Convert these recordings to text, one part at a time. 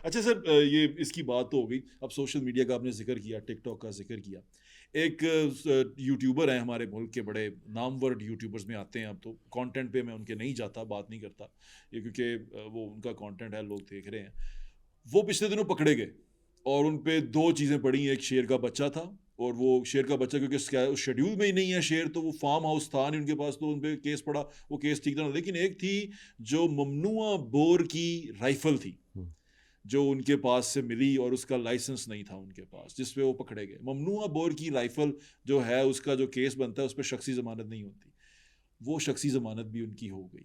اچھا سر، یہ اس کی بات تو ہو گئی. اب سوشل میڈیا کا آپ نے ذکر کیا, ٹک ٹاک کا ذکر کیا. ایک یوٹیوبر ہیں ہمارے ملک کے, بڑے نامور یوٹیوبرز میں آتے ہیں. اب تو کانٹینٹ پہ میں ان کے نہیں جاتا, بات نہیں کرتا یہ, کیونکہ وہ ان کا کانٹینٹ ہے, لوگ دیکھ رہے ہیں. وہ پچھلے دنوں پکڑے گئے اور ان پہ دو چیزیں پڑی. ایک شیر کا بچہ تھا, اور وہ شیر کا بچہ کیونکہ شیڈیول میں ہی نہیں ہے شیر, تو وہ فارم ہاؤس تھا نہیں ان کے پاس, تو ان پہ کیس پڑا, وہ کیس ٹھیک تھا. لیکن ایک تھی جو ممنوع بور کی رائفل تھی جو ان کے پاس سے ملی, اور اس کا لائسنس نہیں تھا ان کے پاس, جس پہ وہ پکڑے گئے. ممنوع بور کی رائفل جو ہے, اس کا جو کیس بنتا ہے اس پہ شخصی ضمانت نہیں ہوتی. وہ شخصی ضمانت بھی ان کی ہو گئی.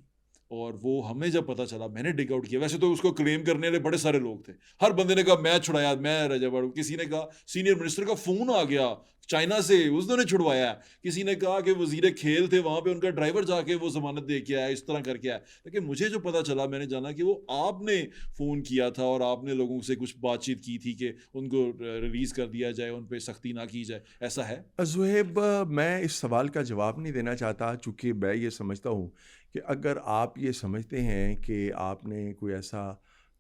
اور وہ ہمیں جب پتہ چلا, میں نے ڈگ آؤٹ کیا. ویسے تو اس کو کلیم کرنے والے بڑے سارے لوگ تھے, ہر بندے نے کہا میں چھڑایا, میں رجب. کسی نے کہا سینئر منسٹر کا فون آ گیا چائنا سے, اس نے چھڑوایا. کسی نے کہا کہ وزیر کھیل تھے وہاں پہ, ان کا ڈرائیور جا کے وہ ضمانت دے کے آیا, اس طرح کر کے آیا. لیکن مجھے جو پتہ چلا, میں نے جانا کہ وہ آپ نے فون کیا تھا اور آپ نے لوگوں سے کچھ بات چیت کی تھی کہ ان کو ریلیز کر دیا جائے, ان پہ سختی نہ کی جائے. ایسا ہے زہیب؟ میں اس سوال کا جواب نہیں دینا چاہتا, چونکہ میں یہ سمجھتا ہوں کہ اگر آپ یہ سمجھتے ہیں کہ آپ نے کوئی ایسا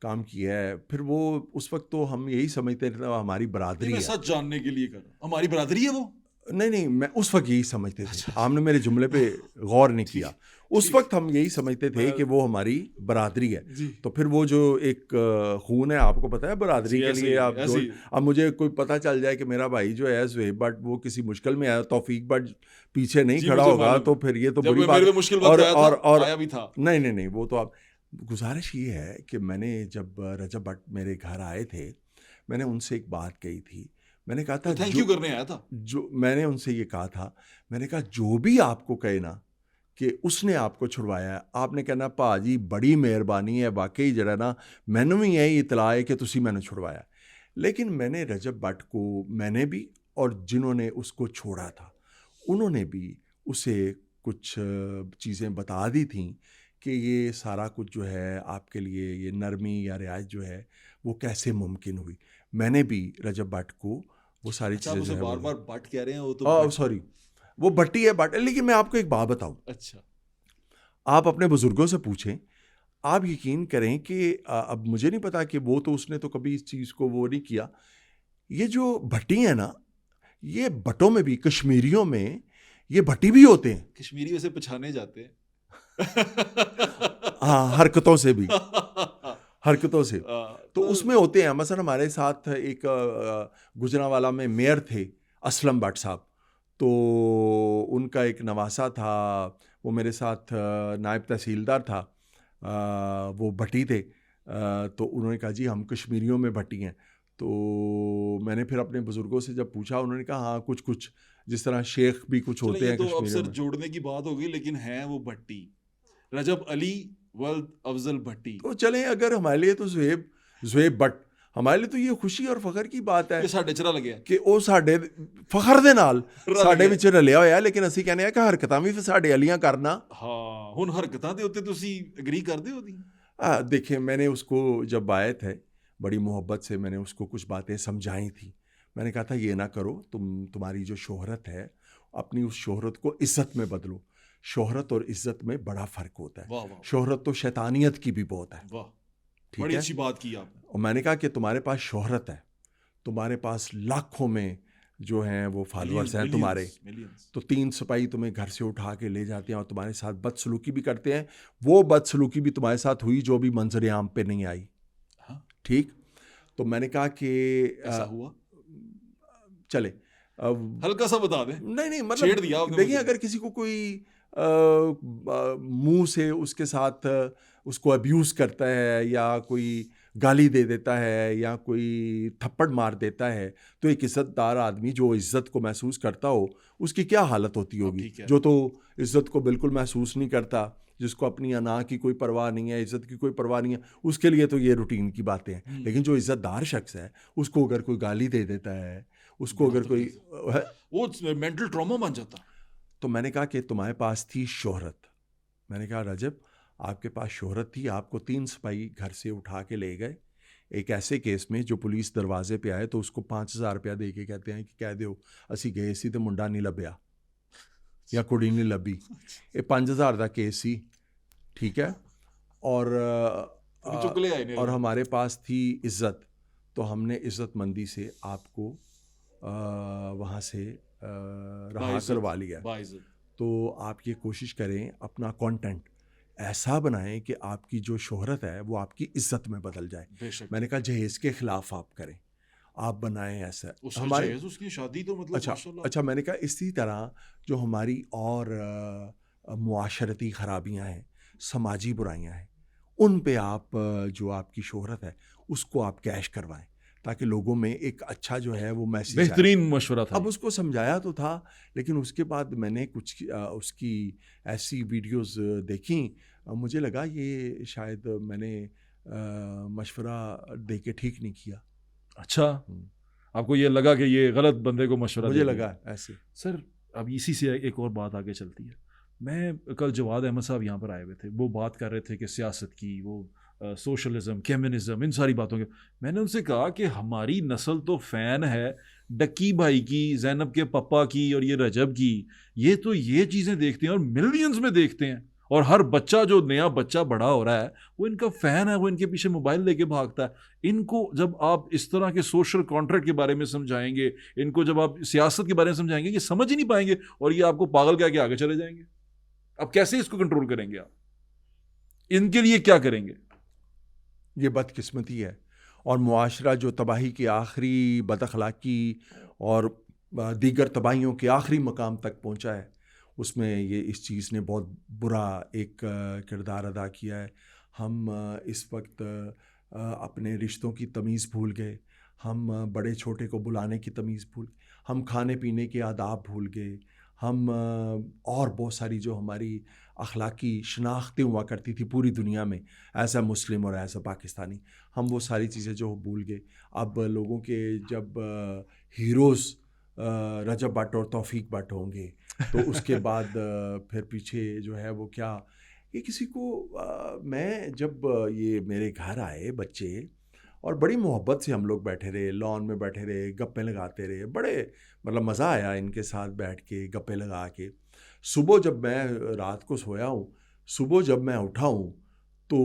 کام کیا ہے, پھر وہ اس وقت تو ہم یہی سمجھتے ہیں ہماری یہ برادری میں ہے. سچ جاننے کے لیے کر رہا ہوں, ہماری برادری ہے وہ. نہیں, میں اس وقت یہی سمجھتے تھے. آپ نے میرے جملے پہ غور نہیں کیا. اس وقت ہم یہی سمجھتے تھے کہ وہ ہماری برادری ہے. تو پھر وہ جو ایک خون ہے, آپ کو پتہ ہے برادری کے لیے آپ جو, اب مجھے کوئی پتہ چل جائے کہ میرا بھائی جو ہے زہیب بٹ وہ کسی مشکل میں آیا, توفیق بٹ پیچھے نہیں کھڑا ہوگا, تو پھر یہ تو بری بات. اور نہیں, وہ تو آپ, گزارش یہ ہے کہ میں نے جب رجب بٹ میرے گھر آئے تھے, میں نے ان سے ایک بات کہی تھی. میں نے کہا تھا تھینک یو کرنے آیا تھا. جو میں نے ان سے یہ کہا تھا, میں نے کہا جو بھی آپ کو کہے نا کہ اس نے آپ کو چھڑوایا ہے, آپ نے کہنا پا جی بڑی مہربانی ہے, واقعی جڑا نا مینوں بھی یہی اطلاع ہے کہ تسی میں نے چھڑوایا. لیکن میں نے رجب بٹ کو, میں نے بھی, اور جنہوں نے اس کو چھوڑا تھا انہوں نے بھی اسے کچھ چیزیں بتا دی تھیں کہ یہ سارا کچھ جو ہے آپ کے لیے, یہ نرمی یا رعایت جو ہے وہ کیسے ممکن ہوئی. میں نے بھی رجب بٹ کو وہ ساری چیزیں جو ہے, بار بار بٹ کہہ رہے ہیں, وہ تو سوری وہ بٹی ہے بٹ. لیکن میں آپ کو ایک بات بتاؤں, اچھا آپ اپنے بزرگوں سے پوچھیں, آپ یقین کریں کہ اب مجھے نہیں پتا کہ وہ تو اس نے تو کبھی اس چیز کو وہ نہیں کیا. یہ جو بھٹی ہیں نا, یہ بٹوں میں بھی, کشمیریوں میں یہ بھٹی بھی ہوتے ہیں. کشمیری اسے پچھانے جاتے ہیں ہاں, حرکتوں سے بھی, حرکتوں سے. تو اس میں ہوتے ہیں. مثلا ہمارے ساتھ ایک گجرانوالہ میں میئر تھے اسلم بٹ صاحب, تو ان کا ایک نواسا تھا, وہ میرے ساتھ نائب تحصیلدار تھا, وہ بھٹی تھے. تو انہوں نے کہا جی ہم کشمیریوں میں بھٹی ہیں. تو میں نے پھر اپنے بزرگوں سے جب پوچھا, انہوں نے کہا ہاں کچھ جس طرح شیخ بھی کچھ ہوتے ہیں تو اب کشمیریوں سر میں. جوڑنے کی بات ہوگی, لیکن ہیں وہ بھٹی, رجب علی ولد افضل بھٹی. تو چلیں, اگر ہمارے لیے تو زہیب بٹ, ہمارے لیے تو یہ خوشی اور فخر کی بات ہے ساڈے چرا لگیا کہ وہ ساڈے فخر دے نال ساڈے وچ رلیا ہویا. لیکن اسی کہنے ہیں کہ حرکتاں بھی ساڈے والیاں کرنا. ہاں, ہن حرکتاں دے اوتے تسی اگری کردے ہو دی. دیکھیں, میں نے اس کو جب آئے تھے بڑی محبت سے میں نے اس کو کچھ باتیں سمجھائی تھیں. میں نے کہا تھا یہ نہ کرو, تمہاری جو شہرت ہے اپنی اس شہرت کو عزت میں بدلو. شہرت اور عزت میں بڑا فرق ہوتا ہے. شہرت تو شیطانیت کی بھی بہت ہے. ٹھیک ہے, بڑی اچھی بات کی آپ نے. اور میں نے کہا کہ تمہارے پاس شہرت ہے, تمہارے پاس لاکھوں میں جو ہیں وہ فالورز ہیں تمہارے, تو 3 سپاہی تمہیں گھر سے اٹھا کے لے جاتے ہیں اور تمہارے ساتھ بد سلوکی بھی کرتے ہیں. وہ بد سلوکی بھی تمہارے ساتھ ہوئی جو بھی منظر عام پہ نہیں آئی. ٹھیک, تو میں نے کہا کہ ایسا ہوا, چلے ہلکا سا بتا دیں. نہیں مطلب دیکھیں, اگر کسی کو کوئی منہ سے اس کے ساتھ اس کو ابیوز کرتا ہے یا کوئی گالی دے دیتا ہے یا کوئی تھپڑ مار دیتا ہے, تو ایک عزت دار آدمی جو عزت کو محسوس کرتا ہو اس کی کیا حالت ہوتی ہوگی. جو تو عزت کو بالکل محسوس نہیں کرتا, جس کو اپنی انا کی کوئی پرواہ نہیں ہے, عزت کی کوئی پرواہ نہیں ہے, اس کے لیے تو یہ روٹین کی باتیں ہیں. لیکن جو عزت دار شخص ہے اس کو اگر کوئی گالی دے دیتا ہے, اس کو اگر کوئی, وہ مینٹل ٹراما بن جاتا. تو میں نے کہا کہ تمہارے پاس تھی شہرت. میں نے کہا رجب آپ کے پاس شہرت تھی, آپ کو 3 سپاہی گھر سے اٹھا کے لے گئے ایک ایسے کیس میں جو پولیس دروازے پہ آئے تو اس کو 5,000 روپیہ دے کے کہتے ہیں کہ کہہ دیو اسی گئے سی تو منڈا نہیں لبیا یا کڑی نہیں لبی. یہ 5,000 کا کیس سی, ٹھیک ہے, اور چکلے آئے نہیں اور ہمارے پاس تھی عزت، تو ہم نے عزت مندی سے آپ کو وہاں سے رہا کروا لیا. تو آپ یہ کوشش کریں اپنا کانٹینٹ ایسا بنائیں کہ آپ کی جو شہرت ہے وہ آپ کی عزت میں بدل جائے. میں نے کہا جہیز کے خلاف آپ کریں، آپ بنائیں ایسا. ہمارے اس کی شادی تو مطلب اچھا میں نے کہا اسی طرح جو ہماری اور معاشرتی خرابیاں ہیں، سماجی برائیاں ہیں، ان پہ آپ جو آپ کی شہرت ہے اس کو آپ کیش کروائیں تاکہ لوگوں میں ایک اچھا جو ہے وہ میسیج آئے. بہترین مشورہ تھا. اب اس کو سمجھایا تو تھا، لیکن اس کے بعد میں نے کچھ اس کی ایسی ویڈیوز دیکھیں، مجھے لگا یہ شاید میں نے مشورہ دے کے ٹھیک نہیں کیا. اچھا، آپ کو یہ لگا کہ یہ غلط بندے کو مشورہ مجھے لگا ایسے. سر اب اسی سے ایک اور بات آگے چلتی ہے. میں کل جواد احمد صاحب یہاں پر آئے ہوئے تھے، وہ بات کر رہے تھے کہ سیاست کی، وہ سوشلزم، کمیونزم، ان ساری باتوں کے. میں نے ان سے کہا کہ ہماری نسل تو فین ہے ڈکی بھائی کی، زینب کے پپا کی اور یہ رجب کی. یہ تو یہ چیزیں دیکھتے ہیں اور ملینز میں دیکھتے ہیں، اور ہر بچہ جو نیا بچہ بڑا ہو رہا ہے وہ ان کا فین ہے، وہ ان کے پیچھے موبائل لے کے بھاگتا ہے. ان کو جب آپ اس طرح کے سوشل کانٹریکٹ کے بارے میں سمجھائیں گے، ان کو جب آپ سیاست کے بارے میں سمجھائیں گے، یہ سمجھ ہی نہیں پائیں گے اور یہ آپ کو پاگل کہہ کے آگے چلے جائیں گے. اب کیسے اس کو کنٹرول کریں گے؟ آپ ان کے لیے کیا کریں گے؟ یہ بدقسمتی ہے، اور معاشرہ جو تباہی کی آخری بد اخلاقی اور دیگر تباہیوں کے آخری مقام تک پہنچا ہے، اس میں یہ اس چیز نے بہت برا ایک کردار ادا کیا ہے. ہم اس وقت اپنے رشتوں کی تمیز بھول گئے، ہم بڑے چھوٹے کو بلانے کی تمیز بھول گئے، ہم کھانے پینے کے آداب بھول گئے، ہم اور بہت ساری جو ہماری اخلاقی شناختیں ہوا کرتی تھی پوری دنیا میں ایز اے مسلم اور ایز اے پاکستانی، ہم وہ ساری چیزیں جو بھول گئے. اب لوگوں کے جب ہیروز رجب بٹ اور توفیق بٹ ہوں گے تو اس کے بعد پھر پیچھے جو ہے وہ کیا، یہ کسی کو میں جب یہ میرے گھر آئے بچے اور بڑی محبت سے ہم لوگ بیٹھے رہے، لان میں بیٹھے رہے، گپیں لگاتے رہے، بڑے مطلب مزہ آیا ان کے ساتھ بیٹھ کے گپیں لگا کے. صبح جب میں رات کو سویا ہوں، صبح جب میں اٹھا ہوں تو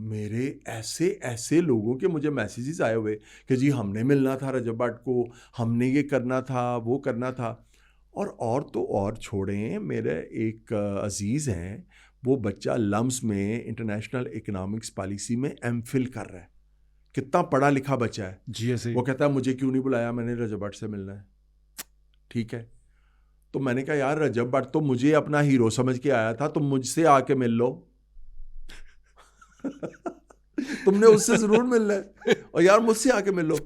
میرے ایسے لوگوں کے مجھے میسیجز آئے ہوئے کہ جی ہم نے ملنا تھا رجب بٹ کو، ہم نے یہ کرنا تھا، وہ کرنا تھا. اور تو اور چھوڑیں، میرے ایک عزیز ہیں، وہ بچہ لمس میں انٹرنیشنل اکنامکس پالیسی میں ایم فل کر رہا ہے، کتنا پڑھا لکھا بچہ ہے. جی ایسے وہ کہتا ہے مجھے کیوں نہیں بلایا، میں نے رجب بٹ سے ملنا ہے. ٹھیک ہے، تو میں نے کہا یار رجب بٹ تو مجھے اپنا ہیرو سمجھ کے آیا تھا، تم مجھ سے آ کے مل لو. تم نے اس سے ضرور ملنا ہے، اور یار مجھ سے آ کے مل لو.